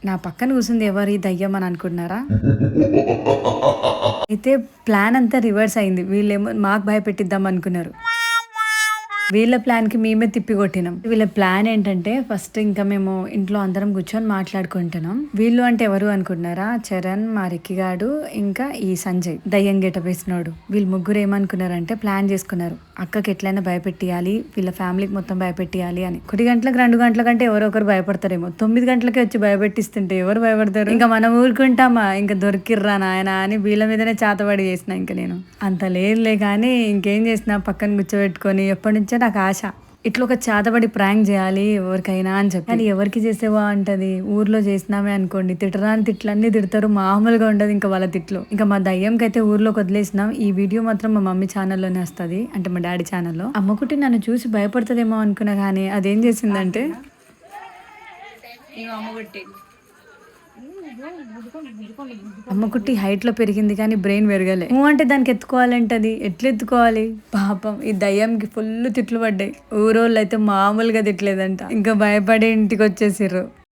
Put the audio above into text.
నా పక్కన కూర్చుంది ఎవరు ఈ దయ్యం అని అనుకుంటున్నారా? అయితే ప్లాన్ అంతా రివర్స్ అయింది. వీళ్ళేమో మాకు భయపెట్టిద్దాం అనుకున్నారు. వీళ్ళ ప్లాన్‌కి మేమే తిప్పి కొట్టినాం. వీళ్ళ ప్లాన్ ఏంటంటే ఫస్ట్ ఇంకా మేము ఇంట్లో అందరం కూర్చొని మాట్లాడుకుంటున్నాం. వీళ్ళు అంటే ఎవరు అనుకుంటున్నారా? చరణ్, మా రిక్కిగాడు, ఇంకా ఈ సంజయ్ దయ్యం గెటప్ వేసినోడు. వీళ్ళు ముగ్గురు ఏమనుకున్నారంటే ప్లాన్ చేసుకున్నారు. అక్కకి ఎట్లయినా భయపెట్టియాలి, వీళ్ళ ఫ్యామిలీకి మొత్తం భయపెట్టియాలి అని. 1 గంటలకు 2 గంటల కంటే ఎవరో ఒకరు భయపడతారేమో. 9 గంటలకే వచ్చి భయపెట్టిస్తుంటే ఎవరు భయపడతారు? ఇంకా మనం ఊరుకుంటామా? ఇంకా దొరికిర్రా నాయన అని వీళ్ళ మీదనే చాతబడి చేసిన ఇంకా నేను. అంత లేదులే కానీ ఇంకేం చేసినా పక్కన కూర్చోబెట్టుకొని ఎప్పటి నుంచో నాకు ఆశ ఇట్లా ఒక చేతబడి ప్రాంక్ చేయాలి ఎవరికైనా అని చెప్పి. కానీ ఎవరికి చేసేవా అంటది. ఊర్లో చేసినామే అనుకోండి తిట్టరాని తిట్లన్నీ తిడతారు, మామూలుగా ఉండదు ఇంకా వాళ్ళ తిట్లు. ఇంకా మా దయ్యంకి అయితే ఊర్లోకి వదిలేసినాం. ఈ వీడియో మాత్రం మా మమ్మీ ఛానల్లోనే వస్తుంది, అంటే మా డాడీ ఛానల్లో. అమ్మకుట్టి నన్ను చూసి భయపడుతుందేమో అనుకున్నా కానీ అదేం చేసిందంటే అమ్మకుట్టి హైట్ లో పెరిగింది కానీ బ్రెయిన్ పెరగలే. నువ్వు అంటే దానికి ఎత్తుకోవాలంటది, ఎట్లా ఎత్తుకోవాలి పాపం. ఈ దయ్యంకి ఫుల్ తిట్లు పడ్డాయి. ఊరోళ్ళు అయితే మామూలుగా తిట్టలేదంట. ఇంకా భయపడి ఇంటికి వచ్చేసిర్రు.